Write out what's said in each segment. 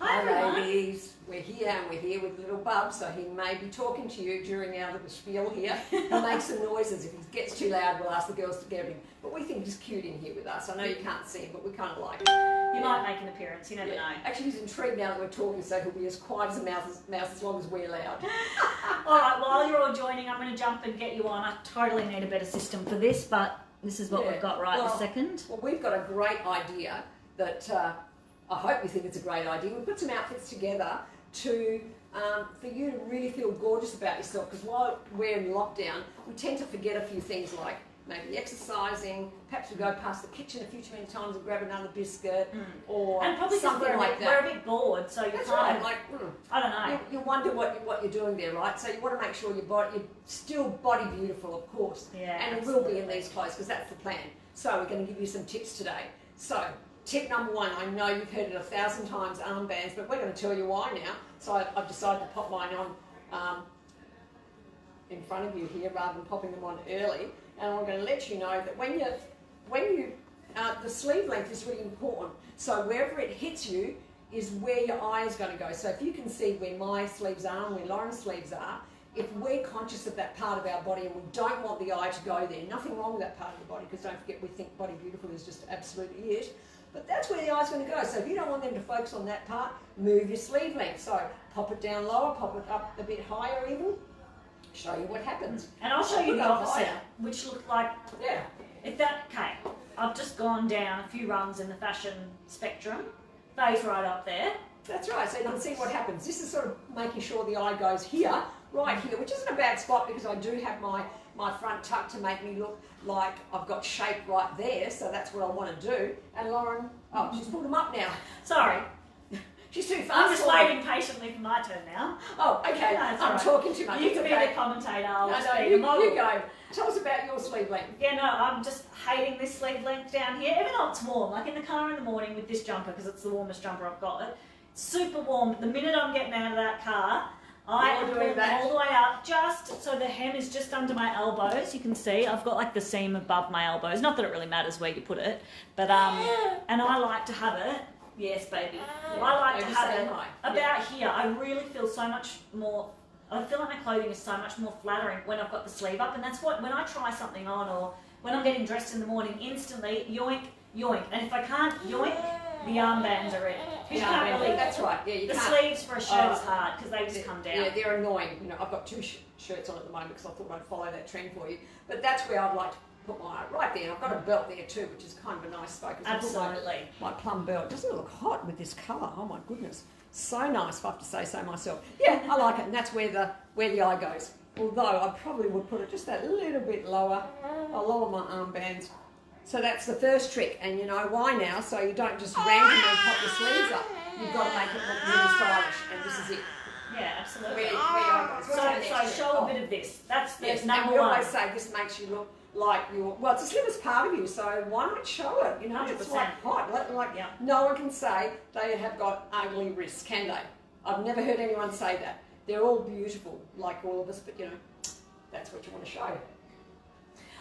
Hi ladies, we're here and we're here with little Bub, so he may be talking to you during our little spiel here. He'll make some noises. If he gets too loud, we'll ask the girls to get him. But we think he's cute in here with us. I know you can't see him, but we kind of like him. He might make an appearance, you never know. Actually, he's intrigued now that we're talking, so he'll be as quiet as a mouse as long as we're loud. All right, while you're all joining, I'm going to jump and get you on. I totally need a better system for this, but this is what we've got this second. Well, we've got a great idea that I hope you think it's a great idea. We put some outfits together to for you to really feel gorgeous about yourself, because while we're in lockdown, we tend to forget a few things like maybe exercising, perhaps we go past the kitchen a few too many times and grab another biscuit, or and probably something like that. We're a bit bored, so you That's can't. Right, like, I don't know. You wonder what you're doing there, right? So you want to make sure you're still body beautiful, of course. Yeah, and absolutely. it will be in these clothes because that's the plan. So we're going to give you some tips today. So tip number one, I know you've heard it 1,000 times, armbands, but we're going to tell you why now. So I've decided to pop mine on in front of you here rather than popping them on early. And I'm going to let you know that when you the sleeve length is really important. So wherever it hits you is where your eye is going to go. So if you can see where my sleeves are and where Lauren's sleeves are, if we're conscious of that part of our body and we don't want the eye to go there, nothing wrong with that part of the body, because don't forget we think body beautiful is just absolutely it. But that's where the eye's going to go. So if you don't want them to focus on that part, move your sleeve length. So pop it down lower, pop it up a bit higher even. Show you what happens. And I'll show you the opposite, which looked like, I've just gone down a few rungs in the fashion spectrum. Those right up there. That's right, so you can see what happens. This is sort of making sure the eye goes here, right here, which isn't a bad spot because I do have my front tuck to make me look like I've got shape right there, so that's what I want to do. And Lauren, she's pulled them up now. Sorry. She's too fast. I'm just waiting patiently for my turn now. Oh, okay. No, I'm talking too much. You can be the commentator. You go. Tell us about your sleeve length. Yeah, no, I'm just hating this sleeve length down here. Even though it's warm, like in the car in the morning with this jumper, because it's the warmest jumper I've got. It's super warm. The minute I'm getting out of that car, I am pulling them all the way up, just so the hem is just under my elbows. You can see I've got like the seam above my elbows. Not that it really matters where you put it, but and I like to have it. Yes, baby. I like to have it about here. I really feel so much more. I feel like my clothing is so much more flattering when I've got the sleeve up, and that's what when I try something on or when I'm getting dressed in the morning, instantly yoink, yoink. And if I can't yoink, the armbands are it. You can't really. That's right. Yeah, you the can't. Sleeves for a shirt is hard because they just come down. Yeah, they're annoying. You know, I've got two shirts on at the moment because I thought I'd follow that trend for you. But that's where I'd like to put my right there. And I've got a belt there too, which is kind of a nice focus. Absolutely. My plum belt. Doesn't it look hot with this colour? Oh my goodness. So nice, if I have to say so myself. Yeah, I like it, and that's where the eye goes. Although I probably would put it just that little bit lower. I'll lower my armbands. So that's the first trick, and you know why now, so you don't just randomly pop your sleeves up. You've got to make it look really stylish, and this is it. Yeah, absolutely. So show a bit of this. That's yes, number and we one. always say this makes you look like well, it's the slimmest part of you, so why not show it? You know, 100%. it's like hot. No one can say they have got ugly wrists, can they? I've never heard anyone say that. They're all beautiful, like all of us, but you know, that's what you want to show.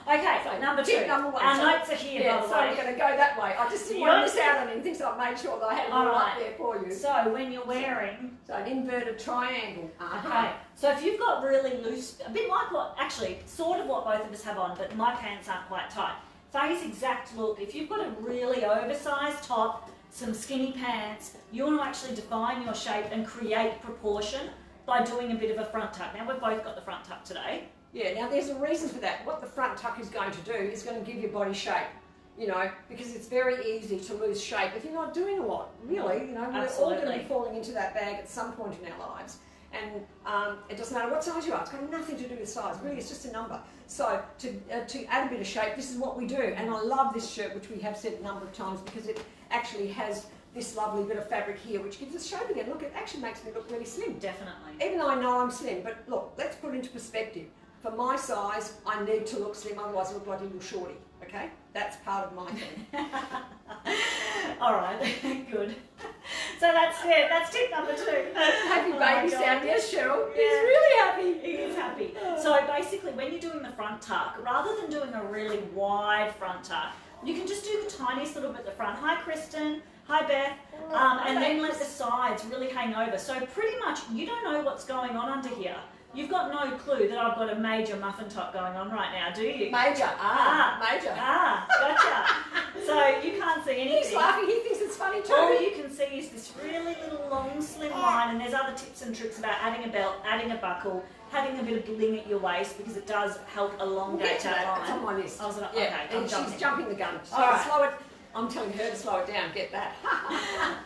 Okay, so number two. Number one. Our notes are here, by the so way. you're going to go that way. I just didn't want to miss out on anything, so I made sure that I had it all up there for you. So when you're wearing... So an inverted triangle. Okay, so if you've got really loose, a bit like what, actually, sort of what both of us have on, but my pants aren't quite tight. Face exact look. If you've got a really oversized top, some skinny pants, you want to actually define your shape and create proportion by doing a bit of a front tuck. Now we've both got the front tuck today. Yeah, now there's a reason for that. What the front tuck is going to do is going to give your body shape, you know, because it's very easy to lose shape if you're not doing a lot, really. You know, we're all going to be falling into that bag at some point in our lives. And it doesn't matter what size you are. It's got nothing to do with size. Really, it's just a number. So to add a bit of shape, this is what we do. And I love this shirt, which we have said a number of times, because it actually has this lovely bit of fabric here, which gives us shape again. Look, it actually makes me look really slim. Definitely. Even though I know I'm slim, but look, let's put it into perspective. For my size, I need to look slim, otherwise I look like a little shorty, okay? That's part of my thing. All right, good. So that's it, that's tip number two. Happy baby sound, yes, Cheryl. He's really happy. He is happy. So basically, when you're doing the front tuck, rather than doing a really wide front tuck, you can just do the tiniest little bit at the front. Hi, Kristen. Hi, Beth. And then let the sides really hang over. So pretty much you don't know what's going on under here. You've got no clue that I've got a major muffin top going on right now, do you? Major. Major. Gotcha. So you can't see anything. He's laughing. He thinks it's funny too. All you can see is this really little long, slim line, and there's other tips and tricks about adding a belt, adding a buckle, having a bit of bling at your waist because it does help elongate that line. It's on my list. I was like, yeah, okay, and she's jumping the gun. So all right. slow it. I'm telling her to slow it down. Get that.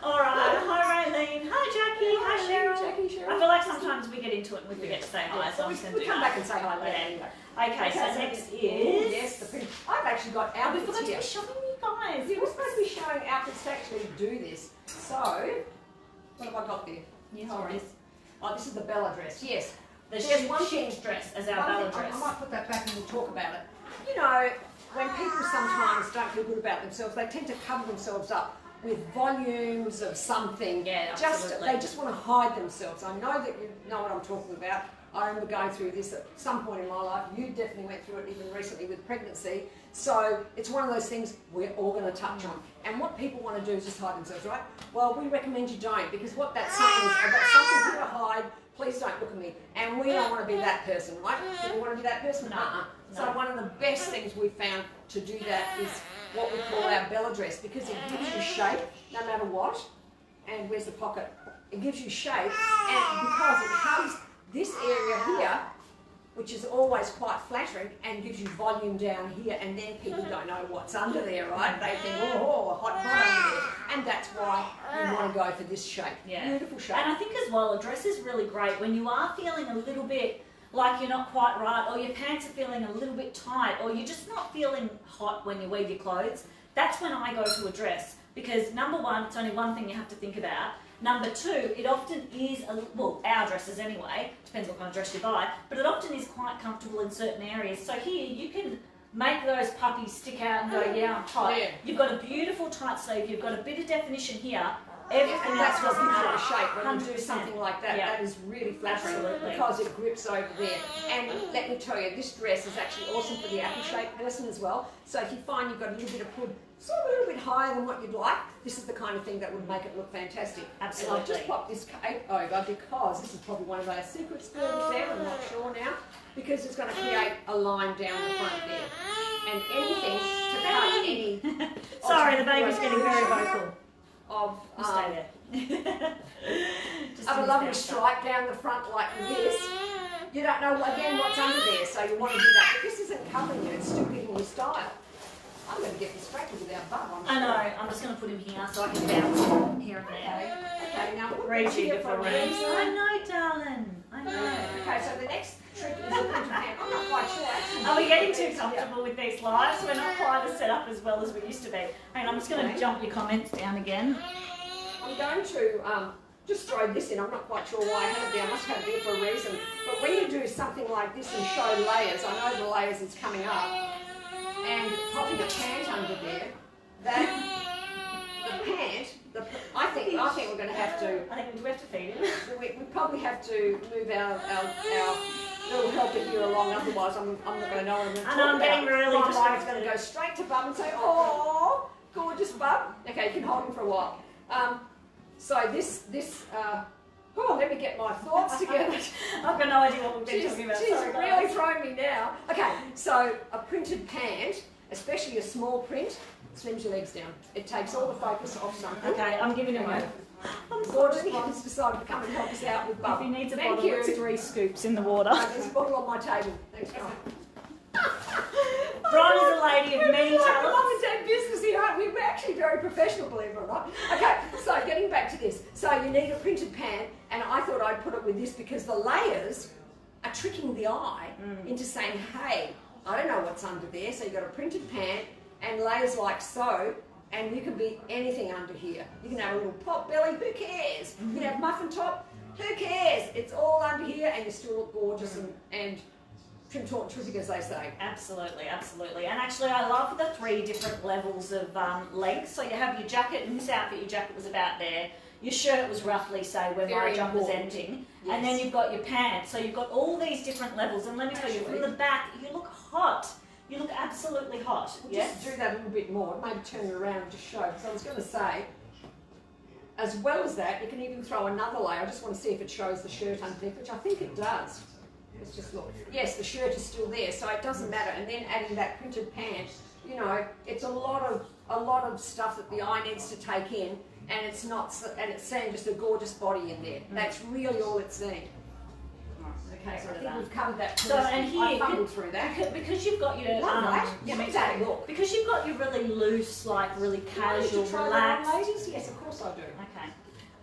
All right. Hi, Raylene. Hi, Jackie. Hi, Cheryl. Cheryl. I feel like sometimes we get into it and we forget to say hi, so I'm just going to do come that. back and say hi later anyway. Okay, so next is... Yes, the print. I've actually got We outfits forgot to here. be showing you guys. Yeah, we're supposed to be showing outfits to actually do this. So, what have I got there? Yes, Sorry. Oh, this is the Bella dress. Yes. There's one change dress as our Bella dress. I might put that back and we'll talk about it. You know, when people sometimes don't feel good about themselves, they tend to cover themselves up with volumes of something. Yeah, absolutely. They just want to hide themselves. I know that you know what I'm talking about. I remember going through this at some point in my life. You definitely went through it even recently with pregnancy. So it's one of those things we're all going to touch on. And what people want to do is just hide themselves, right? Well, we recommend you don't, because what that's saying is, I've got something here to hide, please don't look at me. And we don't want to be that person, right? Do we want to be that person? No. So one of the best things we've found to do that is what we call our Bella dress, because it gives you shape no matter what. And where's the pocket? It gives you shape, and because it hugs this area here, which is always quite flattering, and gives you volume down here, and then people don't know what's under there, right? They think, oh, hot under there. And that's why you want to go for this shape. Yeah. Beautiful shape. And I think as well, a dress is really great when you are feeling a little bit like you're not quite right, or your pants are feeling a little bit tight, or you're just not feeling hot when you wear your clothes. That's when I go to a dress, because number one, it's only one thing you have to think about. Number two, it often is, well, our dresses anyway, depends what kind of dress you buy, but it often is quite comfortable in certain areas. So here, you can make those puppies stick out and go, yeah, I'm tight. Yeah. You've got a beautiful tight sleeve, you've got a bit of definition here. Everything else what doesn't gives matter. it a shape when you do something like that. Yeah. That is really flattering. Absolutely. Because it grips over there. And let me tell you, this dress is actually awesome for the apple-shaped person as well. So if you find you've got a little bit of hood, sort of a little bit higher than what you'd like, this is the kind of thing that would make it look fantastic. Absolutely. And I've just popped this cape over because this is probably one of our secret skirts there, I'm not sure now, because it's going to create a line down the front there. And anything to cut any... Sorry, the baby's getting very vocal. Of stay there. of a lovely stripe down the front like this. You don't know again what's under there, so you want to do that. But this isn't covering you, it's still giving you style. I'm going to get distracted without Bub. I know, I'm just going to put him here so I can bounce him here and there. Okay, now reach you for a reason. I know, darling. I know. Okay, so the next trick is a printed hand. I'm not quite sure actually. Are we getting too comfortable with these lives? We're not quite as set up as well as we used to be. Hang on, I'm just going to jump your comments down again. I'm going to just throw this in. I'm not quite sure why I had it there. I must have it there for a reason. But when you do something like this and show layers, I know the layers is coming up, and popping a pant under there, that the pant, I think we're going to have to. I think we have to feed him. We probably have to move our little helper here along. Otherwise, I'm not going to know what I'm going to talk about. I'm getting really My distracted. mind's going to go straight to Bub and say, "Oh, gorgeous Bub." Okay, you can hold him for a while. So let me get my thoughts together. I've got no idea what we've been talking about. She's really throwing me now. Okay, so a printed pant, especially a small print, slims your legs down. It takes all the focus off something. Okay, I'm giving him a... Gorgeous Blonde's decided to come and help us out with Bub. If he needs a Thank bottle, you. it's 3 scoops in the water. There's a bottle on my table. Thanks, John. Bron is a lady of many Like talents. mum and dad business here, aren't we? We're actually very professional, believe it or not. Okay, so getting back to this. So you need a printed pant, and I thought I'd put it with this because the layers are tricking the eye into saying, hey, I don't know what's under there. So you've got a printed pant and layers like so, and you can be anything under here. You can have a little pot belly, who cares? You can have muffin top, who cares? It's all under here, and you still look gorgeous and trim, taut, and terrific, as they say. Absolutely, absolutely. And actually, I love the 3 different levels of length. So you have your jacket. In this outfit, your jacket was about there. Your shirt was roughly, say, where my jumper's ending. Yes. And then you've got your pants. So you've got all these different levels. And let me tell you, from the back, you look hot. You look absolutely hot. We'll just do that a little bit more. Maybe turn it around and just show. Because I was going to say, as well as that, you can even throw another layer. I just want to see if it shows the shirt underneath, which I think it does. Let's just look. Yes, the shirt is still there, so it doesn't matter. And then adding that printed pant, you know, it's a lot of stuff that the eye needs to take in, and it's seeing just a gorgeous body in there. That's really all it's seeing. Okay, so I think we've covered that. So, and here, I fumbled through that. Because you've got your look. Because you've got your really loose, like really casual, relaxed. Ladies, yes, of course I do. Okay.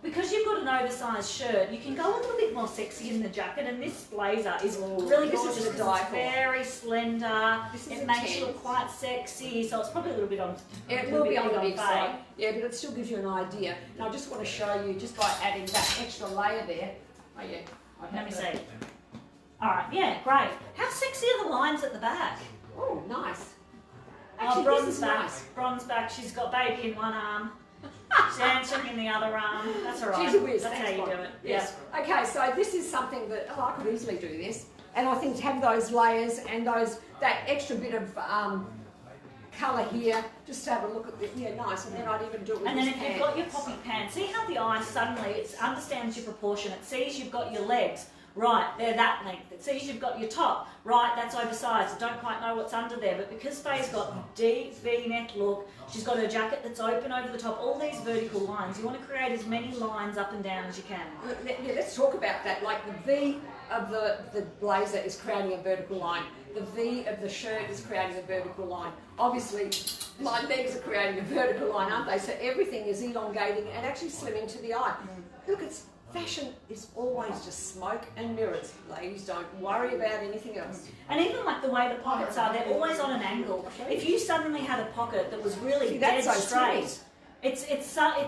Because you've got an oversized shirt, you can go a little bit more sexy in the jacket, and this blazer is really gorgeous. It's very slender. It makes you look quite sexy, so it's probably a little bit on. It will be on the big side. Yeah, but it still gives you an idea. And I just want to show you, just by adding that extra layer there. Oh yeah. Let me see. All right, yeah, great. How sexy are the lines at the back? Oh, nice. Actually, bronze back. Nice. Bronze back. She's got baby in one arm. She's answering in the other arm. That's all right. She's a whiz. That's how you do it. Yes. Yeah. Okay, so this is something that I could easily do this, and I think to have those layers and that extra bit of colour here, just to have a look at this. Yeah, nice. And then I'd even do it with And then if pants. you've got your poppy pants, see how the eye suddenly it understands your proportion. It sees you've got your legs. Right, they're that length. It sees you've got your top. Right, that's oversized. I don't quite know what's under there, but because Faye's got deep V-neck look, she's got her jacket that's open over the top, all these vertical lines. You want to create as many lines up and down as you can. Yeah, let's talk about that. Like the V of the blazer is creating a vertical line. The V of the shirt is creating a vertical line. Obviously, my legs are creating a vertical line, aren't they? So everything is elongating and actually slimming to the eye. Look, fashion is always just smoke and mirrors. Ladies, don't worry about anything else. And even like the way the pockets are, they're always on an angle. If you suddenly had a pocket that was really dead straight,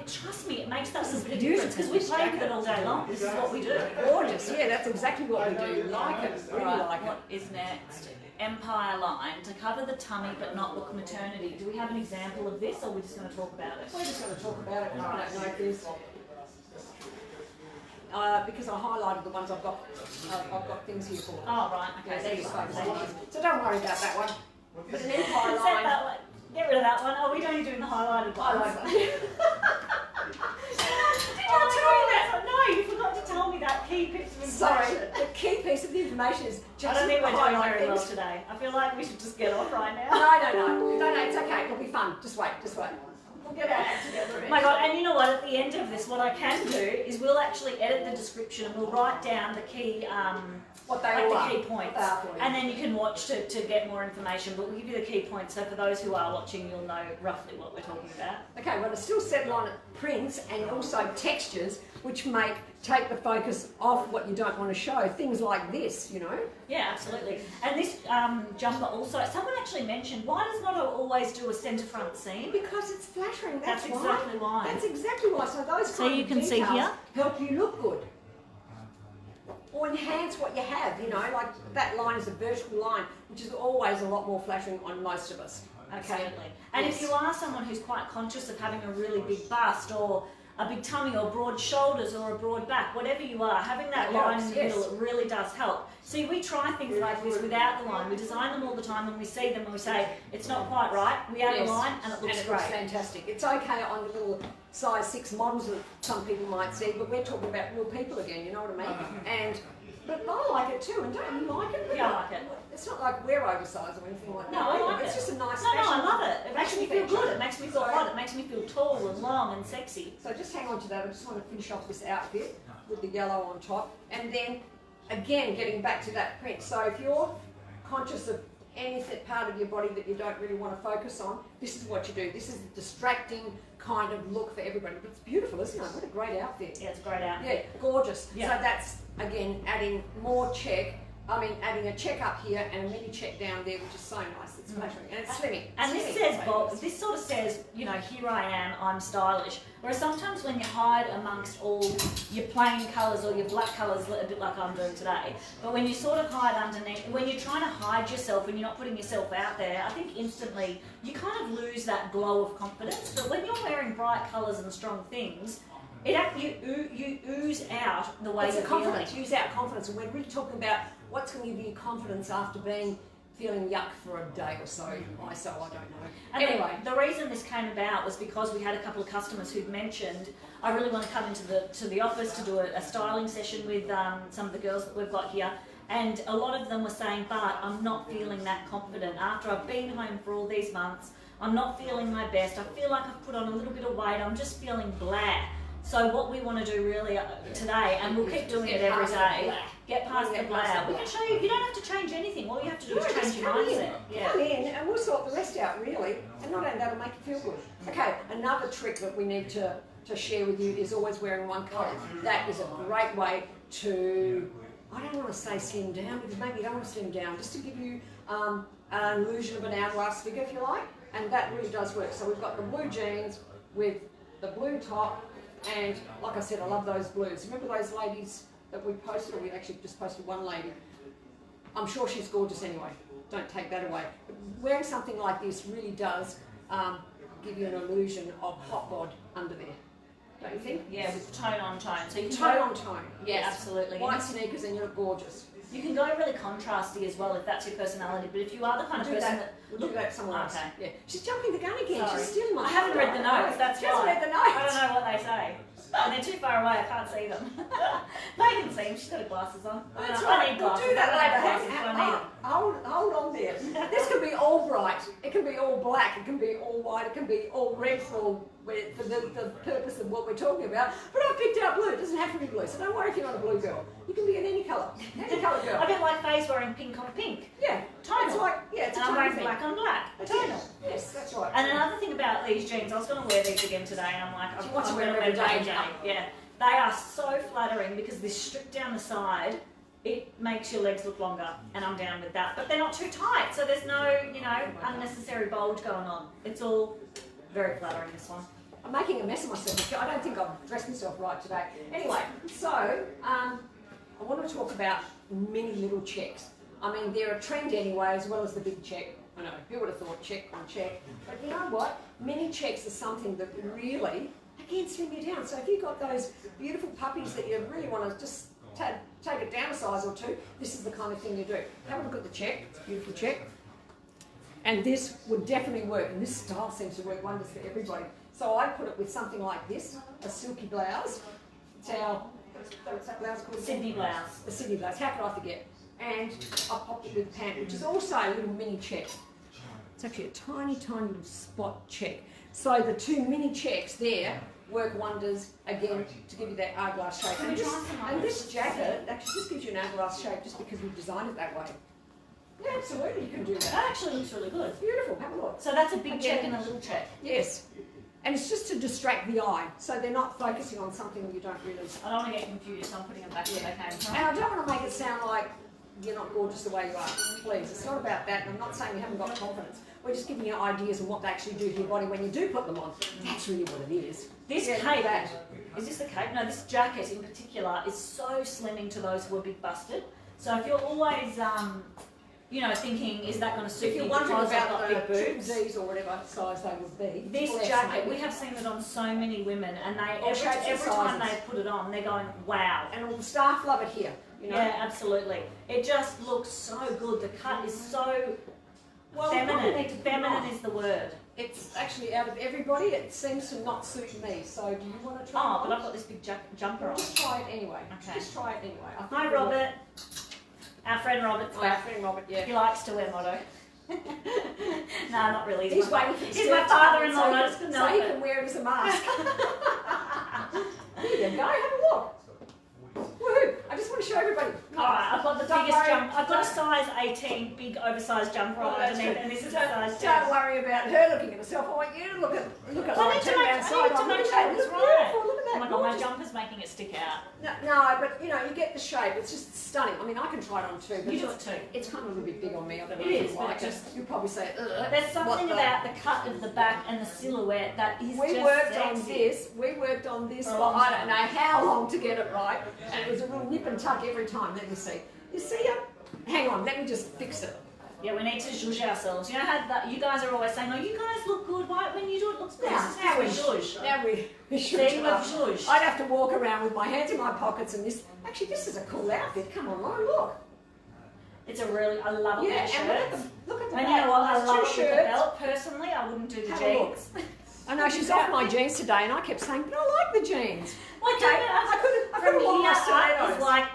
trust me, it makes that a bit of difference because we play with it all day long. This is what we do. Gorgeous. Yeah, that's exactly what we do. Like it. Really like it. What is next? Empire line to cover the tummy but not look maternity. Do we have an example of this, or are we just going to talk about it? We're just going to talk about it. I don't know this. Because I highlighted the ones I've got things here for. Oh, right, okay, there you go. So don't worry about that one. But an empire line. That one. Get rid of that one. Oh, we're only doing the highlighted ones. Did I tell you that? No, you forgot to tell me that key piece of information. Sorry, the key piece of the information is just. I don't think we're doing very well today. I feel like we should just get off right now. No, it's okay. It'll be fun. Just wait. We'll get our act together. Oh my God, and you know what, at the end of this, what I can do is we'll actually edit the description and we'll write down the key, key points. And then you can watch to get more information, but we'll give you the key points, so for those who are watching, you'll know roughly what we're talking about. Okay, well, it's still settled on prints and also textures, which take the focus off what you don't want to show. Things like this, you know? Yeah, absolutely. And this jumper also, someone actually mentioned, why does not always do a centre front seam? Because it's flattering, that's why. Exactly why. That's exactly why. So those kind of details help you look good. Or enhance what you have, you know, like that line is a vertical line, which is always a lot more flattering on most of us. Absolutely. And if you are someone who's quite conscious of having a really big bust or a big tummy or broad shoulders or a broad back, whatever you are, having that line in the middle, it really does help. See, we try things like this without the line. We design them all the time and we see them and we say, it's not quite right. We add a line and it looks great. Looks fantastic. It's okay on the little size 6 models that some people might see, but we're talking about real people again, you know what I mean? But I like it too, and don't you like it? Yeah, I like it. It's not like we're oversized or anything like that. No, I like it. It's just a nice fashion. No, I love it. It makes me feel good. It makes me feel hot. It makes me feel tall and long and sexy. So just hang on to that. I just want to finish off this outfit with the yellow on top. And then, again, getting back to that print. So if you're conscious of any part of your body that you don't really want to focus on, this is what you do. This is a distracting kind of look for everybody. But it's beautiful, isn't it? What a great outfit. Yeah, it's a great outfit. Yeah, gorgeous. Yeah. So that's, again, adding adding a check up here and a mini check down there, which is so nice. It's flattering and it's slimming. And this says, this sort of says, you know, here I am, I'm stylish. Whereas sometimes when you hide amongst all your plain colours or your black colours, a bit like I'm doing today, but when you sort of hide underneath, when you're trying to hide yourself and you're not putting yourself out there, I think instantly you kind of lose that glow of confidence. But when you're wearing bright colours and strong things, you ooze out the way you're feeling. Use out confidence. And we're really talking about what's going to give you confidence after being feeling yuck for a day or so. I don't know. And anyway, the reason this came about was because we had a couple of customers who'd mentioned, I really want to come into the office to do a styling session with some of the girls that we've got here. And a lot of them were saying, but I'm not feeling that confident. After I've been home for all these months, I'm not feeling my best. I feel like I've put on a little bit of weight. I'm just feeling blah. So what we want to do really today, and we'll keep doing it every day, get past the blah. We can show you don't have to change anything. All you have to do is change your mindset. Come in and we'll sort the rest out, really. And not only that'll make you feel good. Okay, another trick that we need to share with you is always wearing one colour. That is a great way to, I don't want to say slim down, because maybe you don't want to slim down, just to give you an illusion of an hourglass figure, if you like. And that really does work. So we've got the blue jeans with the blue top, and like I said, I love those blues. Remember those ladies that we posted, or we actually just posted one lady? I'm sure she's gorgeous anyway. Don't take that away. But wearing something like this really does give you an illusion of hot bod under there. Don't you think? Yeah, with tone on tone. So you can tone on tone. Yeah, absolutely. White sneakers and you're gorgeous. You can go really contrasty as well if that's your personality, but if you are the kind of person that... We'll do that somewhere else. Okay. Yeah. She's jumping the gun again. Sorry. She's stealing my I haven't read the notes, that's why. She hasn't read the notes. I don't know what they say. And they're too far away, I can't see them. They can see them, she's got her glasses on. That's I right. need glasses. We'll do that later. I need them. Hold on there. This can be all bright. It can be all black. It can be all white. It can be all red for the purpose of what we're talking about. But I picked out blue. It doesn't have to be blue. So don't worry if you're not a blue girl. You can be in any colour. Any colour girl. I don't like Faye's wearing pink on pink. Yeah. Tonal. It's like, yeah, it's a and I'm tonal wearing thing. black on black. Tonal. Yes, that's right. And another thing about these jeans, I was going to wear these again today, and I'm like, She wants to I'm wear going them to every wear day. Yeah. They are so flattering because they're stripped down the side. It makes your legs look longer, and I'm down with that. But they're not too tight, so there's no, unnecessary bulge going on. It's all very flattering, this one. I'm making a mess of myself. I don't think I've dressed myself right today. Anyway, so I want to talk about mini little checks. I mean, they're a trend anyway, as well as the big check. I know, who would have thought check on check? But you know what? Mini checks are something that really, again, slim you down. So if you've got those beautiful puppies that you really want to just take it down a size or two, this is the kind of thing you do. Have a look at the check. It's a beautiful check. And this would definitely work. And this style seems to work wonders for everybody. So I put it with something like this, a silky blouse. It's our, what's that blouse called? Sydney blouse. A Sydney blouse, how could I forget? And I popped it with a pant, which is also a little mini check. It's actually a tiny, tiny little spot check. So the two mini checks there work wonders, again, to give you that hourglass shape. And this jacket actually just gives you an hourglass shape just because we've designed it that way. Yeah, absolutely, you can do that. That actually looks really good. Beautiful, have a look. So that's a big check and a little check. Yes. And it's just to distract the eye, so they're not focusing on something you don't really... I don't want to get confused, I'm putting them back where they came from. And I don't want to make it sound like you're not gorgeous the way you are, please. It's not about that, and I'm not saying you haven't got confidence. We're just giving you ideas on what they actually do to your body when you do put them on. That's really what it is. This cape, is this the cape? No, this jacket in particular is so slimming to those who are big busted. So if you're always, thinking, is that going to suit If you're me wondering because I've about got big the boobs? Z's or whatever size they would be. This jacket, we have seen it on so many women, and every time they put it on, they're going, wow. And all the staff love it here. Yeah, absolutely. It just looks so good. The cut is so feminine. Feminine is the word. It's actually out of everybody, it seems to not suit me. So do you want to try it on? But I've got this big jumper on. Just try it anyway. Okay. Just try it anyway. Hi, Robert. Our friend Robert's Our back. friend Robert, yeah. He likes to wear motto. No, not really. He's waiting for He's my father-in-law. So he can wear it as a mask. There you go, have a look. Woohoo! I just want to show everybody. Alright, I've got the biggest jump. I've got a size 18 big oversized jumper on underneath, and this is a size 10. Don't worry about her looking at herself. I want you to look at I need to make sure it's right. Look at Oh that. my god, my jumper's making it stick out. No, but you get the shape. It's just stunning. I mean, I can try it on too. But You do it too. It's kind of a little bit big on me. I don't know It if is, you but like it. You'll probably say, ugh. There's something about the cut of the back and the silhouette that is We just worked sexy. on this. We worked on this For a for long I time. don't know how long to get it right, and it was a real nip and tuck every time. Let me see. You see it? Hang on. Let me just fix it. Yeah, we need to zhuzh ourselves. You know how that, you guys are always saying, oh, you guys look good. Why, when you do it, looks good. Now we zhuzh. Now we should. See, we've zhuzhed. I'd have to walk around with my hands in my pockets and this. Actually, this is a cool outfit. Come on, Lauren, look. It's a really, I love Yeah, these and shirts. look at the And back. you know what, I There's love two it with the shirts. belt. Personally, I wouldn't do the Have a look. jeans. I know she's off my jeans today, and I kept saying, but I like the jeans. Well, Okay, I could have worn my stilettos. It's like,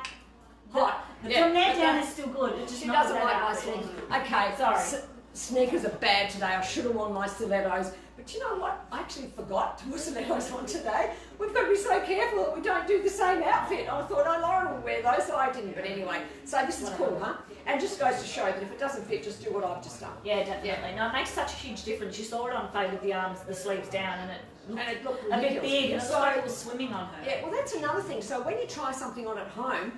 Hot. from there down is still good. It's just She not doesn't that like my outfit. sneakers. Okay, Sorry. Sneakers are bad today. I should have worn my stilettos. But you know what? I actually forgot to put stilettos on today. We've got to be so careful that we don't do the same outfit. I thought, oh, Lauren will wear those, so I didn't. But anyway, so this is cool, huh? And just goes to show that if it doesn't fit, just do what I've just done. Yeah, definitely. Yeah. No, it makes such a huge difference. You saw it on Faye with the arms, the sleeves down, and it looked a bit big, and it looked like it was swimming on her. Yeah, well, that's another thing. So when you try something on at home,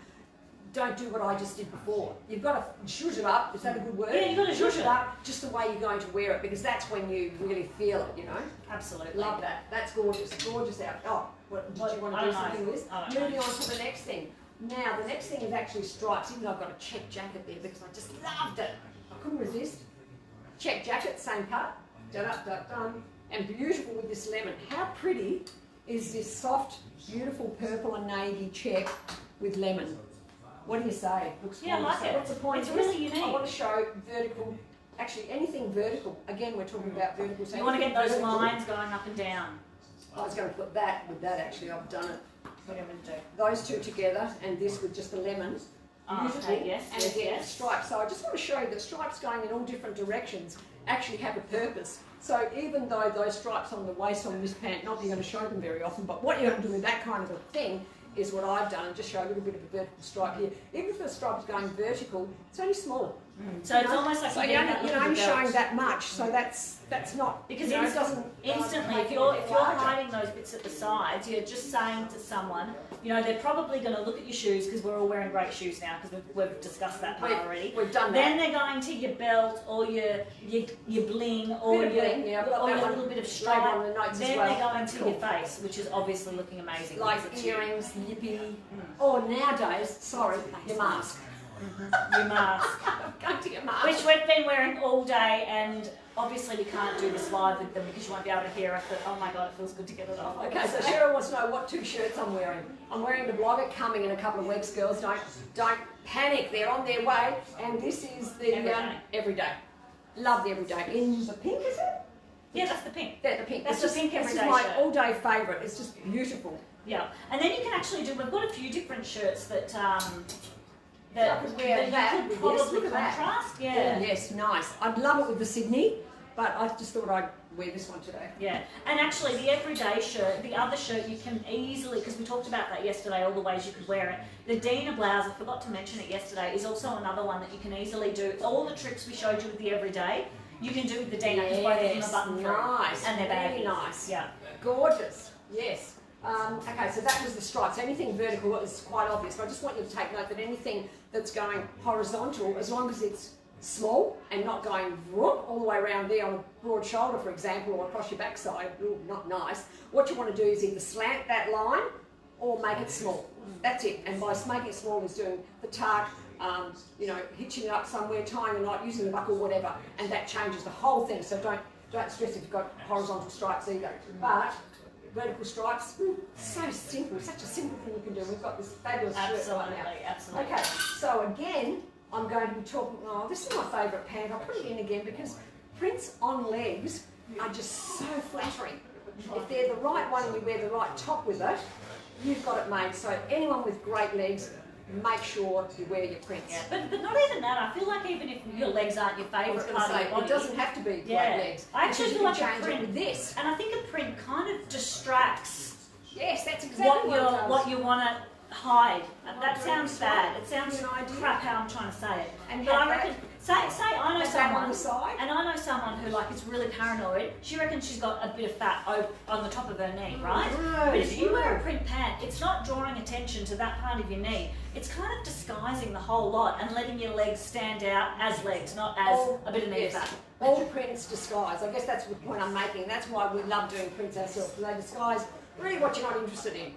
don't do what I just did before. You've got to zhuzh it up. Is that a good word? Yeah, you've got to zhuzh it up just the way you're going to wear it, because that's when you really feel it, you know? Absolutely. Love that. That's gorgeous. Gorgeous out. Oh, did you want to do something with this? Moving on to the next thing. Now, the next thing is actually stripes, even though I've got a check jacket there because I just loved it. I couldn't resist. Check jacket, same cut. Da-da-da-dum. And beautiful with this lemon. How pretty is this soft, beautiful purple and navy check with lemon? What do you say? Looks I like it. What's the point? It's really unique. I want to show vertical, actually anything vertical. Again, we're talking about vertical. So you want to get those vertical. lines going up and down. I was going to put that with that actually. I've done it. What am I going to do? Those two together and this with just the lemon. Beautiful. Okay, yes, and again, stripes. So I just want to show you that stripes going in all different directions actually have a purpose. So even though those stripes on the waist on this pant, not that you're going to show them very often, but what you're going to do with that kind of a thing is what I've done, and just show a little bit of a vertical stripe here. Even if the stripe is going vertical, it's only small. So it's almost like you're only showing that much, so that's not, because it doesn't instantly if you're hiding those bits at the sides, you're just saying to someone, you know, they're probably going to look at your shoes, because we're all wearing great shoes now because we've discussed that part already. We've done that. Then they're going to your belt or your bling or your little bit of stripe. On the notes then as well. they're going to your face, which is obviously looking amazing. Like earrings, lippy, or nowadays, sorry, your mask. Your mask. Going to your mask. Which we've been wearing all day, and obviously we can't do this live with them because you won't be able to hear us, but oh my god, it feels good to get it off. Okay, so Cheryl wants to know what two shirts I'm wearing. I'm wearing the Blogger coming in a couple of weeks, girls. Don't panic, they're on their way. And this is the Everyday. Love the Everyday. In the pink, is it? Yeah, that's the pink. Yeah, the pink. That's the pink Everyday This is my shirt. all-day favourite. It's just beautiful. Yeah, and then you can actually do, we've got a few different shirts that I could wear that you could with probably this. Look at that. contrast. Yeah. Oh, yes, nice. I'd love it with the Sydney, but I just thought I'd wear this one today. Yeah, and actually the everyday shirt, the other shirt you can easily, because we talked about that yesterday, all the ways you could wear it. The Dina blouse, I forgot to mention it yesterday, is also another one that you can easily do. All the tricks we showed you with the everyday, you can do with the Dina, because both of them are button through. Nice. And they're baggy. Very nice. Yeah. Gorgeous. Yes. Okay, so that was the stripes. Anything vertical is quite obvious, but I just want you to take note that anything that's going horizontal, as long as it's small and not going whoop, all the way around there on a broad shoulder, for example, or across your backside, ooh, not nice. What you want to do is either slant that line or make it small. That's it. And by making it small is doing the tuck, you know, hitching it up somewhere, tying a knot, using the buckle, whatever, and that changes the whole thing. So don't stress if you've got horizontal stripes either. But vertical stripes, so simple, such a simple thing you can do. We've got this fabulous shirt right now. Absolutely. Okay, so again, I'm going to be talking, this is my favourite pant. I'll put it in again because prints on legs are just so flattering. If they're the right one and you wear the right top with it, you've got it made. So anyone with great legs, make sure you wear your prints. Yeah, but not even that. I feel like even if your legs aren't your favourite part of your body, it doesn't have to be great legs. I actually feel like change a print it with this. and I think a print kind of distracts Yes, that's exactly what you want to hide. That sounds bad. It sounds An idea. crap how I'm trying to say it. And but I have reckon, say I know have that someone, on the side. and I know someone who like is really paranoid. She reckons she's got a bit of fat on the top of her knee, right? But if you wear a print pant, it's not drawing attention to that part of your knee. It's kind of disguising the whole lot and letting your legs stand out as legs, not as a bit of knee fat. All prints disguise. I guess that's the point I'm making. That's why we love doing prints ourselves. They disguise really what you're not interested in.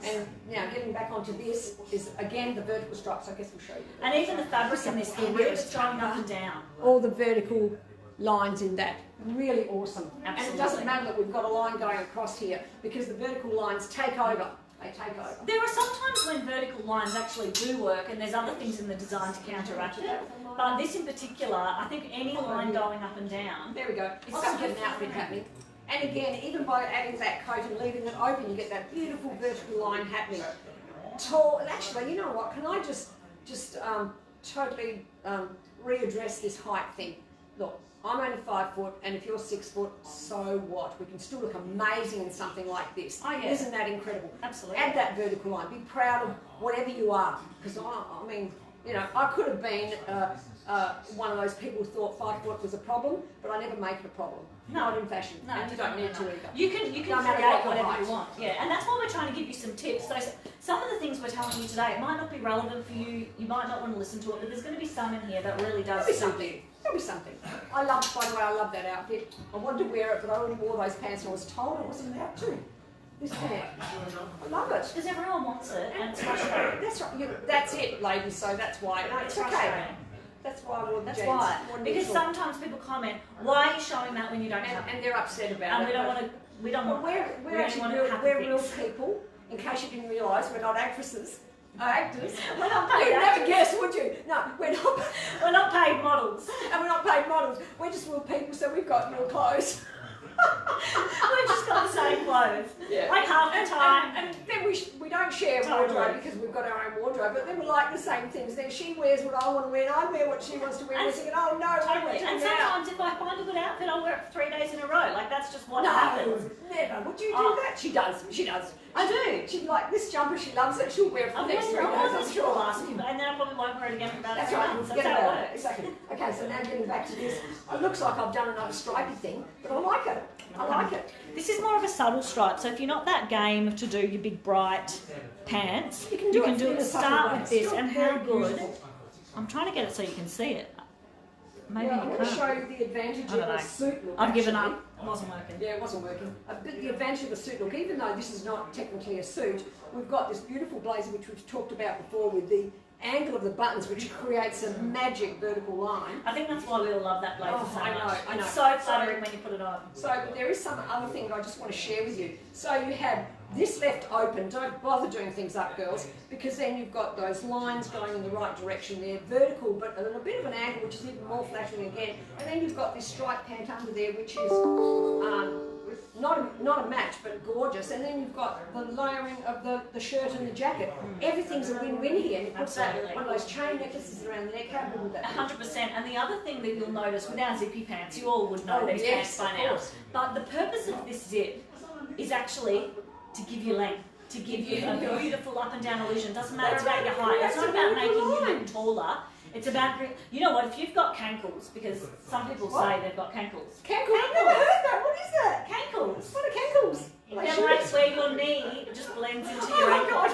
And now getting back onto this is again the vertical stripes. I guess we'll show you. And even the fabric in this thing, really just going up and down. All the vertical lines in that. Really awesome. Absolutely. And it doesn't matter that we've got a line going across here because the vertical lines take over. they take over. There are sometimes when vertical lines actually do work, and there's other things in the design to counteract it. But this in particular, I think any line going up and down. There we go. I'll go get an outfit happening. And again, even by adding that coat and leaving it open, you get that beautiful vertical line happening. Tall. And actually, you know what? Can I just totally readdress this height thing? Look, I'm only 5 foot, and if you're 6 foot, so what? We can still look amazing in something like this. Oh, yeah. Isn't that incredible? Absolutely. Add that vertical line. Be proud of whatever you are. Because I mean, you know, I could have been one of those people who thought 5 foot was a problem, but I never make it a problem. No. Not in fashion. No, and you don't need to either. You can No matter create what your whatever height. you want. Yeah, and that's why we're trying to give you some tips. So some of the things we're telling you today, it might not be relevant for you. You might not want to listen to it, but there's going to be some in here that really does There'll be suit something. you. There'll be something. I love, by the way, I love that outfit. I wanted to wear it, but I already wore those pants and I was told I wasn't allowed to. This pant. I love it. Because everyone wants it, and it's frustrating. That's right. That's it, ladies. So that's why. No, it's okay. Frustrating. That's why I wore the That's jeans. why. More Because neutral. sometimes people comment, "Why are you showing that when you don't have it?" and they're upset about And it. we don't want to. We don't But want. we're actually want real, happy we're real things. people. In case you didn't realise, we're not actresses. Actors. We're not paid You'd never actors. guess, would you? No, we're not. We're not paid models. And we're not paid models. We're just real people, so we've got real clothes. We've just got the same clothes. Yeah. Like half the time. And then we don't share Totally. wardrobe because we've got our own wardrobe, but then we like the same things. Then she wears what I want to wear, and I wear what she wants to wear. And we're thinking, oh no, what are we Totally. doing And now? sometimes if I find a good outfit, I'll wear it for 3 days in a row. Like that's just what No, happens. never. Would you do Oh. that? She does. She does. I do. She like this jumper. She loves it. She'll wear it for I've the next 3 days. worn I'm this for the sure. last few, and then I probably won't wear it again for about That's 3 right. months. Get That's how it about it. works. Exactly. Okay, so now getting back to this. It looks like I've done another stripy thing, but I like it. I like it. This is more of a subtle stripe, so if you're not that game to do your big bright pants, You can do it in a Start subtle way. with this, Still and very how good. beautiful. I'm trying to get it so you can see it. Maybe Yeah, I you want to can't. show you the advantage I don't of know. a suit look. I've given actually. up. It wasn't working. Yeah, it wasn't working. But the advantage of a suit look, even though this is not technically a suit, we've got this beautiful blazer which we've talked about before with the angle of the buttons, which creates a magic vertical line. I think that's why we all love that blazer Oh, so I know, much. I know. It's so flattering when you put it on. So there is some other thing I just want to share with you. So you have this left open. Don't bother doing things up, girls, because then you've got those lines going in the right direction there, vertical, but a bit of an angle, which is even more flattering again. And then you've got this striped pant under there, which is not a match, but gorgeous. And then you've got the layering of the shirt and the jacket. Everything's a win-win here. And you put that, Absolutely. one of those chain necklaces around the neck. How good would that be? 100%. And the other thing that you'll notice with our zippy pants, you all would know Oh, these yes, pants by of now. course. But the purpose of this zip is actually to give you length, to give you a beautiful up and down illusion. It doesn't matter about your height. It's not about making you look taller. It's about, you know what, if you've got cankles, because some people say they've got cankles. Cankles? I've never heard that. What is that? Cankles. What are cankles? They're like where your knee just blends into Oh your my ankle. God.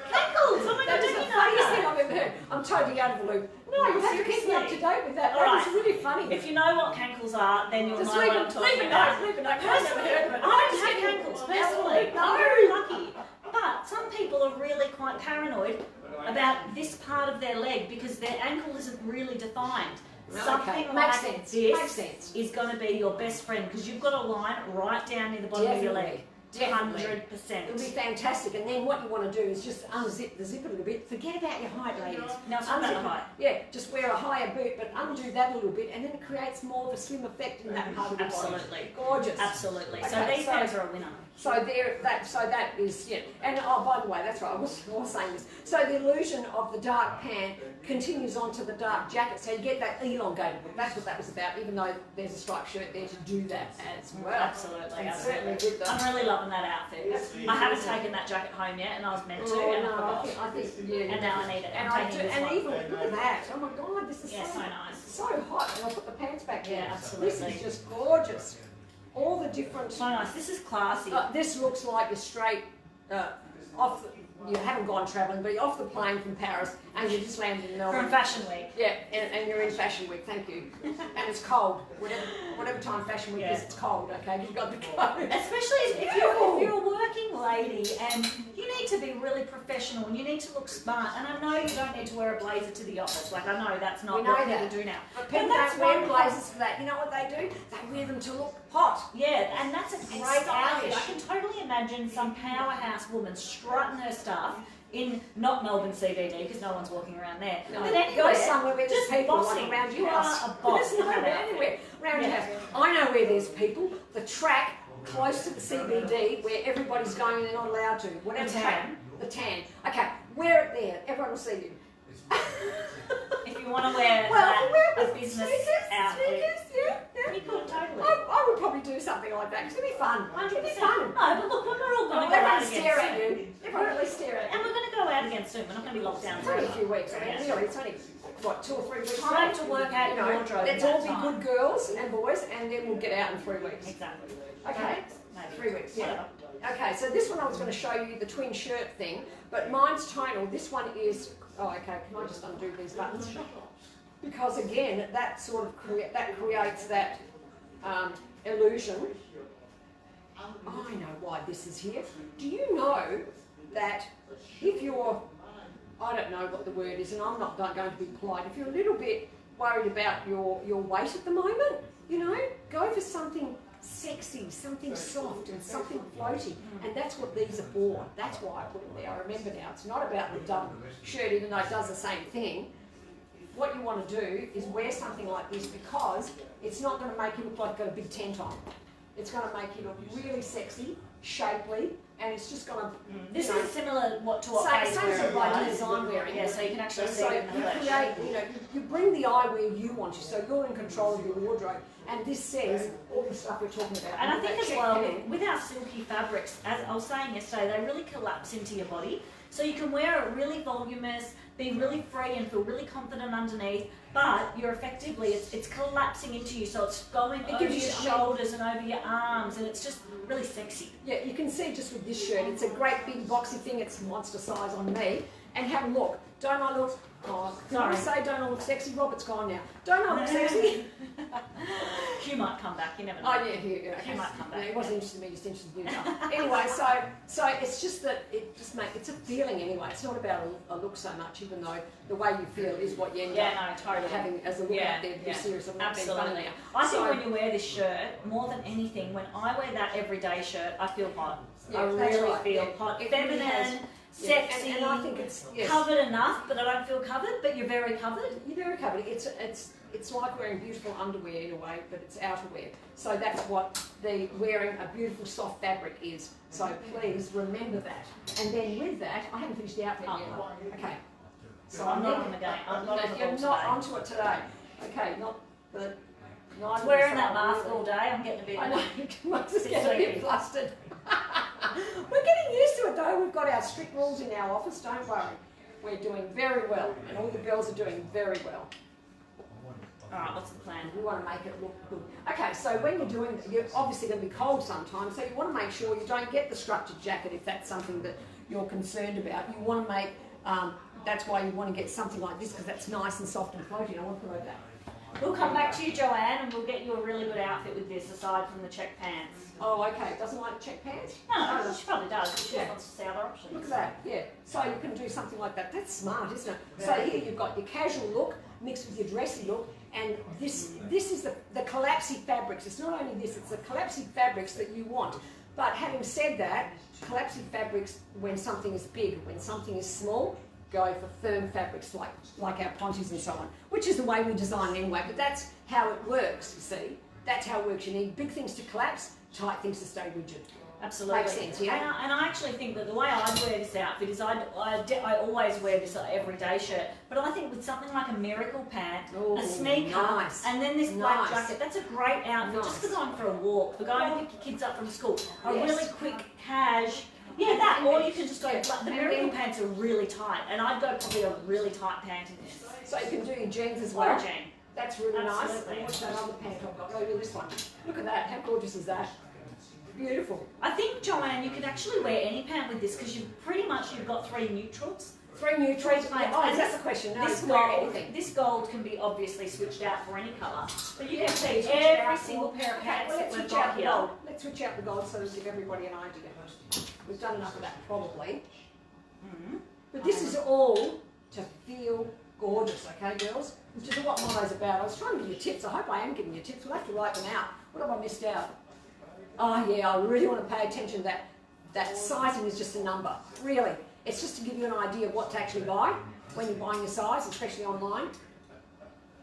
Cankles! Oh my God, That is didn't the you know funniest that? thing I've ever heard. I'm totally out of the loop. No, you have to keep me up to date with that. All That right. is really funny. If you know what cankles are, then you'll Just know leave what I'm it, talking leave it about. note, leave it note. I've never Personally, heard of it. I don't have cankles, personally. No. I'm very lucky. But some people are really quite paranoid about this part of their leg because their ankle isn't really defined. No, Something okay. like Makes sense. this Makes sense. is going to be your best friend because you've got a line right down near the bottom of your leg. Definitely. 100%. It'll be fantastic. And then what you want to do is just unzip the zip a little bit. Forget about your height, ladies. No, it's not about Unzip the height. it. Yeah, just wear a higher boot, but undo that a little bit, and then it creates more of a slim effect in that part of the body. Absolutely. Gorgeous. Absolutely. So Okay, these so- pants are a winner. So that is, yeah. And oh, by the way, that's right, I was saying this. So the illusion of the dark pant continues onto the dark jacket, so you get that elongated look. That's what that was about, even though there's a striped shirt there to do that as well. Absolutely, And absolutely. certainly with the... I'm really loving that outfit. I haven't taken that jacket home yet, and I was meant to, and I forgot. I think, yeah. And now I need it. And, I'm taking this and one. even, look at that. Oh my God, this is Yeah, so, so nice. so hot. And I'll put the pants back Yeah, in. absolutely. This is just gorgeous. All the different... So nice. This is classy. this looks like you're straight off the... You haven't gone travelling, but you're off the plane from Paris and you just landed in Melbourne. From Fashion Week. Yeah, and you're in Fashion Week, thank you. And it's cold. Whatever time Fashion Week is, it's cold, okay? You've got the coat. Especially if you're a working lady and you need to to be really professional and you need to look smart. And I know you don't need to wear a blazer to the office. Like, I know that's not what people do now. But people don't wear blazers for that. You know what they do? They wear them to look hot. Yeah, and that's a great outfit. I can totally imagine some powerhouse woman strutting her stuff in not Melbourne CBD because no one's walking around there. No, but anyway, go somewhere where there's people bossing. like around your You house. are a boss. There's nowhere anywhere around your house. I know where there's people. The track close to the CBD where everybody's going and they're not allowed to. Whatever track. The tan. Okay, wear it there. Everyone will see you. If you want to wear a business outfit. You could totally. I would probably do something like that because it'd be fun. 100%. It'd be fun. No, but look, we're all going to go out Everyone again stare at soon. you. Everyone really stare at you. And we're going to go out again soon. We're not going to be locked down It's only a forever. few weeks. I mean, really, it's only, what, 2 or 3 weeks? Time to work out your wardrobe. Let's all be good girls and boys and then we'll get out in 3 weeks. Exactly. Okay? Maybe. 3 weeks, yeah. Okay, so this one I was going to show you the twin shirt thing, but mine's tonal. This one is, oh, okay, can I just undo these buttons? Because again, that sort of creates that illusion. I know why this is here. Do you know that if you're, I don't know what the word is, and I'm not going to be polite, if you're a little bit worried about your weight at the moment, you know, go for something sexy, something soft and something floaty, and that's what these are for. That's why I put them there. I remember now, it's not about the dumb shirt even though it does the same thing. What you want to do is wear something like this because it's not going to make you look like you've got a big tent on. It's going to make you look really sexy, shapely, and it's just going to... This is similar to what Same Faye's sort wearing, of like right? design wearing. Yeah, so you can actually see So it in the you flesh. create, you know, you bring the eye where you want to, so you're in control of your wardrobe. And this says all the stuff we're talking about. And I think as check well, pan. with our silky fabrics, as I was saying yesterday, they really collapse into your body. So you can wear it really voluminous, be really free and feel really confident underneath, but you're effectively, it's collapsing into you, so it's going over your shoulders and over your arms, and it's just really sexy. Yeah, you can see just with this shirt, it's a great big boxy thing, it's monster size on me. And have a look. Don't I look, sorry. Say don't I look sexy? Robert's gone now. Don't I look sexy? Hugh might come back, you never know. Oh yeah, Hugh might come back. Yeah, he wasn't interested in me, just interested in you. Anyway, so it's just that it's a feeling anyway. It's not about a look so much, even though the way you feel is what you end up totally. having as a look out there. Be serious, I'm not being funny Absolutely. now. I think when you wear this shirt, more than anything, when I wear that everyday shirt, I feel hot. Yeah, I really right. feel hot. It Feminine, really has. sexy, and I think it's covered enough, but I don't feel covered, but you're very covered. You're very covered. It's like wearing beautiful underwear in a way, but it's outerwear. So that's what the wearing a beautiful soft fabric is. So please remember that. And then with that, I haven't finished the outfit yet. Okay. So I'm not on the game. I'm not on the You're ball not today. onto it today. Okay, not the. Wearing that mask all day, I'm getting a bit. I know, you must just get a bit flustered. We're getting used to it though. We've got our strict rules in our office, don't worry. We're doing very well, and all the girls are doing very well. Alright, what's the plan? We want to make it look good. Okay, so when you're doing, you're obviously going to be cold sometimes, so you want to make sure you don't get the structured jacket if that's something that you're concerned about. You want to make, that's why you want to get something like this, because that's nice and soft and floaty. I want to promote that. We'll come back to you, Joanne, and we'll get you a really good outfit with this, aside from the check pants. Oh, okay. Doesn't like check pants? No, she probably does. She just wants to see other options. Look at that, yeah. So you can do something like that. That's smart, isn't it? So here you've got your casual look mixed with your dressy look, and this is the collapsy fabrics. It's not only this, it's the collapsy fabrics that you want. But having said that, collapsy fabrics, when something is big, when something is small, go for firm fabrics like our ponties and so on, which is the way we design anyway, but that's how it works, you see. That's how it works. You need big things to collapse, tight things to stay rigid. Absolutely. Makes sense, yeah? And I actually think that the way I wear this outfit is I always wear this everyday shirt, but I think with something like a miracle pant, a sneaker, and then this black jacket, that's a great outfit just for going for a walk, for going to pick your kids up from school. A really quick cash. Yeah, that, or you can just go, the miracle pants are really tight, and I'd go probably a really tight pant in this. So you can do your jeans as well. Or a jean. That's really nice. Absolutely. What's that other pant I've got? Oh, yeah, this one. Look at that. How gorgeous is that? Beautiful. I think, Joanne, you could actually wear any pant with this because you've got 3 neutrals. 3 neutrals. Pants. Oh, And is that the question? No, this wear gold, anything. this gold can be obviously switched out for any colour. But you can see switch it every out. single pair of pants Well, that let's we've switch out got the here. gold. Let's switch out the gold so to give everybody an idea. We've done enough of that probably. But this is all to feel gorgeous, okay, girls? Which is what mono's about. I was trying to give you tips. I hope I am giving you tips. We'll have to write them out. What have I missed out? Oh, yeah, I really want to pay attention to that. That sizing is just a number. Really. It's just to give you an idea of what to actually buy when you're buying your size, especially online.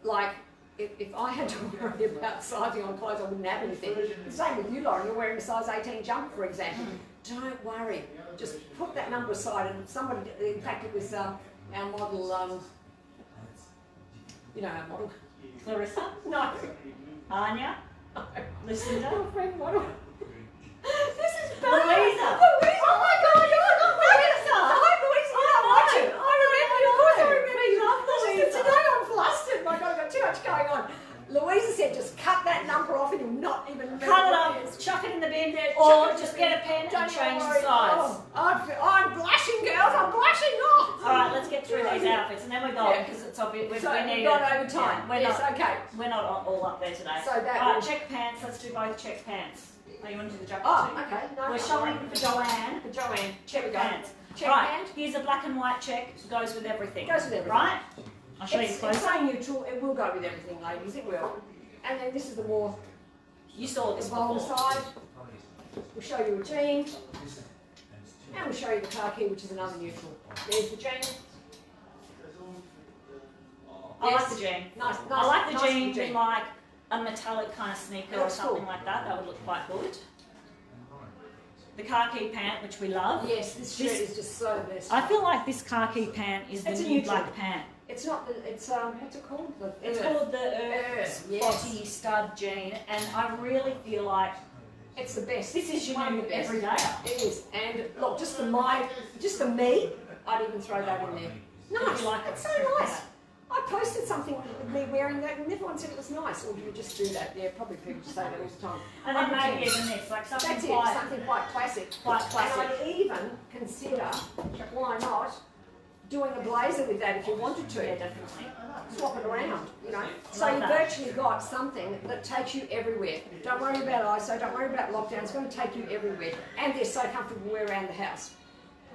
Like, if I had to worry about sizing on clothes, I wouldn't have anything. The same with you, Lauren. You're wearing a size 18 jumper, for example. Don't worry. Just put that number aside. And somebody, in fact, it was our model, you know our model. Clarissa? No. Anya? Lucinda? Your friend model. This is bad. Louisa. Louisa. Oh my God, you're not Louisa. No, Louisa, you don't watch it. I remember, of course I remember you. Love Louisa. Today I'm flustered. My God, I've got too much going on. Louisa said just cut that number off and you'll not even remember. Cut it up, chuck it in the bin, or just get a pen and change the size. Oh, I'm blushing, girls. I'm blushing. Oh. All right, let's get through these outfits and then we're going because it's obvious we need we've gone over time. Yeah, Yes, okay. We're not all up there today. So that all right, will- check pants. Let's do both check pants. Oh, you want to do the jacket Oh, too? okay. No, We're no, showing no. for Joanne. For Joanne. Check Pants. Check right, hand. here's a black and white check. Goes with everything. Goes with everything. Right? I'll show you It's closer. so neutral. It will go with everything, ladies. It will. And then this is the more You saw this bold before. side. We'll show you a jean. And we'll show you the khaki, which is another neutral. There's the jean. I like Yes. the jean. Nice, nice. I like the nice jean jean. with like a metallic kind of sneaker or Looks something cool. like that. That would look quite good. The khaki pant, which we love. Yes, this shirt is just so the best. I feel like this khaki pant is the It's a new neutral. black pant. It's not the, it's, what's it called? It's called the Earth, yes. Spotty Stud Jean, and I really feel like It's the best. this is your One of new the best. everyday. It is. And look, just for me, I'd even throw that in there. Nice. You like It's it? so nice. I posted something with me wearing that and everyone said it was nice. Or do you just do that? Yeah, probably people just say that all the time. And then maybe even this, like something That's it, quite. something quite classic. Quite classic. And I'd even consider, why not, doing a blazer with that if you wanted to. Yeah, definitely. Swap it around, you know. So Love you've that. virtually got something that takes you everywhere. Don't worry about ISO, don't worry about lockdown, it's going to take you everywhere. And they're so comfortable to wear around the house.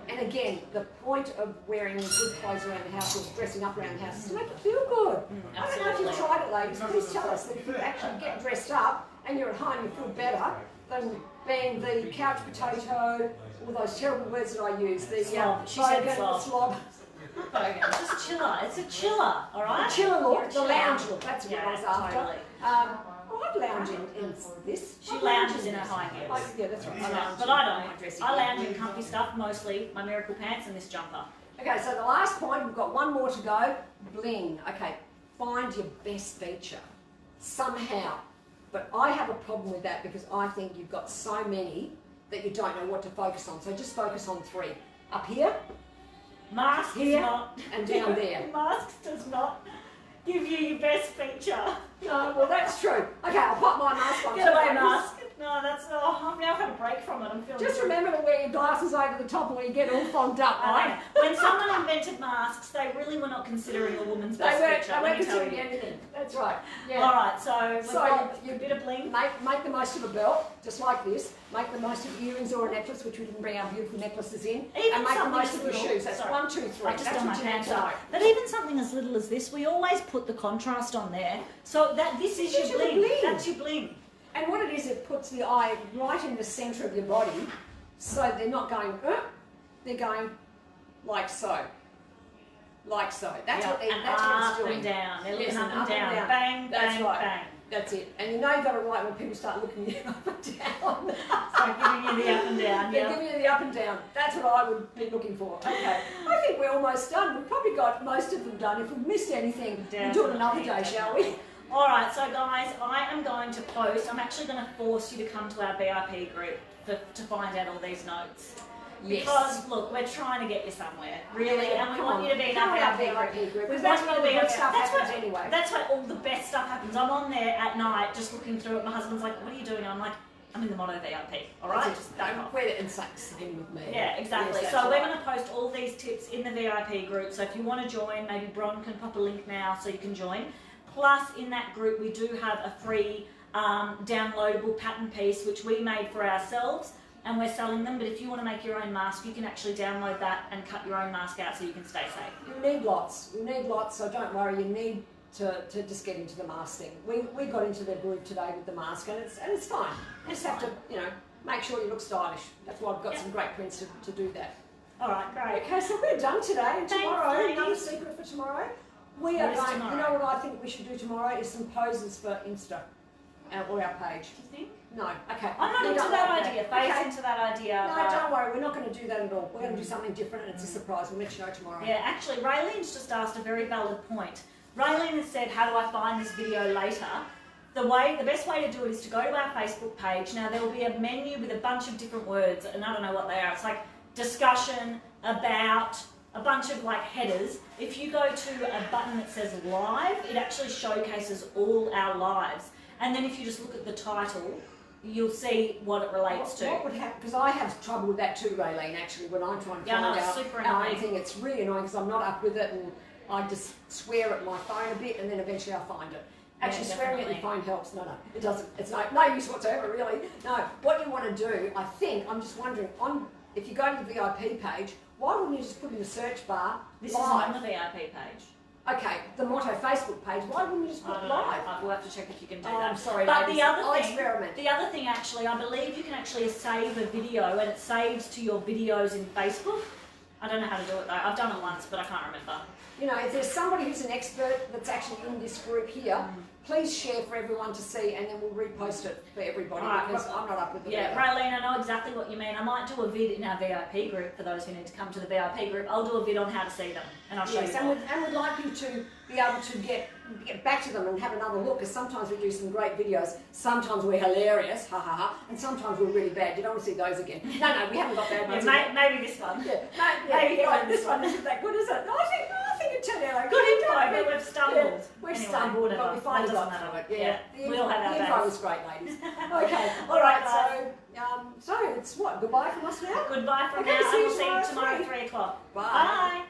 And again, the point of wearing good clothes around the house or dressing up around the house is to make you feel good. I don't know if you've tried it, ladies. Please tell us that if you actually get dressed up and you're at home, you feel better than being the couch potato, all those terrible words that I use. The Slob. She said bogan, slob. slob. It's just chiller. It's a chiller, all right? The chiller You're look, a the chiller. lounge look. That's what I was Yeah, after. totally. I'd lounge in this. She I'd lounges in this. her high heels. Oh, yeah, that's right. I lounge But in I my don't. dressing I gown. lounge in comfy stuff mostly, my miracle pants and this jumper. Okay, so the last point, we've got one more to go. Bling. Okay, find your best feature somehow. But I have a problem with that because I think you've got so many that you don't know what to focus on. So just focus on three. Up here Mask Here does not. and down there. Masks does not give you your best feature. No, well that's true. Okay, I'll pop my mask on. Get away, mask. No, that's. Oh, I've now had a break from it. I'm feeling. Just remember to wear your glasses over the top or you get all fogged up, right? When someone invented masks, they really were not considering a woman's They best weren't, feature. they Let weren't me tell considering you. anything. That's right. Yeah. All right, so we've So got you- a bit of bling. Make the most of a belt, just like this. Make the most of earrings or a necklace, which we didn't bring our beautiful necklaces in. Even and make the something most as of your little- shoes. That's sorry. 1, 2, 3. I just That's done my what you need pants to know. up. But even something as little as this, we always put the contrast on there. So that this is This your is your bling. bling. That's your bling. And what it is, it puts the eye right in the centre of your body, so they're not going, they're going like so. Like so. That's Yeah, what, and that's what up it's doing. and down. They're looking Yes, up and and down. Bang, That's bang, right. bang. That's it. And you know you've got it right when people start looking you up and down. So giving you the up and down. They're Yeah. giving you the up and down. That's what I would be looking for. Okay. I think we're almost done. We've probably got most of them done. If we've missed anything, we'll do it another day, shall we? All right, so guys, I am going to post. I'm actually going to force you to come to our VIP group to find out all these notes. Yes. Because look, we're trying to get you somewhere, really, and we Come want on. you to be in Come our on, our VIP VIP group. We Because want that's you where to the be good in stuff that's happens where, anyway. That's where all the best stuff happens. I'm on there at night just looking through it. My husband's like, "What are you doing?" I'm like, "I'm in the Mono VIP." All right, just back off. We're in same with me. Yeah, exactly. Yes, so that's we're right. going to post all these tips in the VIP group. So if you want to join, maybe Bron can pop a link now so you can join. Plus, in that group, we do have a free downloadable pattern piece which we made for ourselves. and we're selling them. But if you want to make your own mask, you can actually download that and cut your own mask out so you can stay safe. You need lots. You need lots, so don't worry. You need to just get into the mask thing. We got into the group today with the mask, and it's fine. You just have to, make sure you look stylish. That's why I've got some great prints to do that. All right, great. Okay, so we're done today. And tomorrow, Thanks. another secret for tomorrow. We are going. You know what I think we should do tomorrow is some poses for Insta or our page. Do you think? No. Okay. I'm not into that idea. Faye's into that idea. No, don't worry. We're not going to do that at all. We're going to do something different, and it's a surprise. We'll let you know tomorrow. Yeah, actually, Raylene's just asked a very valid point. Raylene has said, how do I find this video later? The best way to do it is to go to our Facebook page. Now, there will be a menu with a bunch of different words, and I don't know what they are. It's like discussion, about, a bunch of like headers. If you go to a button that says live, it actually showcases all our lives. And then if you just look at the title, you'll see what it relates to. What would happen? Because I have trouble with that too, Raylene, actually, when I'm trying to find out super our annoying. own thing. It's really annoying because I'm not up with it, and I just swear at my phone a bit, and then eventually I'll find it. Actually, swearing at your phone helps. No, it doesn't. It's no use whatsoever, really. No, what you want to do, I think, I'm just wondering, if you go to the VIP page, why wouldn't you just put in the search bar This live? is on the VIP page. Okay, the Motto Facebook page, why wouldn't you just put live? We'll have to check if you can do that. I'm sorry, but ladies. I'll experiment. The other thing, actually, I believe you can actually save a video, and it saves to your videos in Facebook. I don't know how to do it though. I've done it once, but I can't remember. If there's somebody who's an expert that's actually in this group here, please share for everyone to see, and then we'll repost it for everybody because I'm not up with it. Yeah, Raylene, I know exactly what you mean. I might do a vid in our VIP group for those who need to come to the VIP group. I'll do a vid on how to see them, and I'll show you. And we'd like you to be able to get back to them and have another look, because sometimes we do some great videos. Sometimes we're hilarious, ha ha ha, and sometimes we're really bad. You don't want to see those again. No, we haven't got bad ones. Maybe this one. Maybe this one isn't that good, is it? No, I think it turned out okay. Good info, but we've stumbled. We've stumbled, but we finally got through it. Yeah. We all have our The info was great, ladies. Okay. All right, so it's what? Goodbye from us now? Goodbye from now, and we'll see you tomorrow at 3 o'clock. Bye. Bye.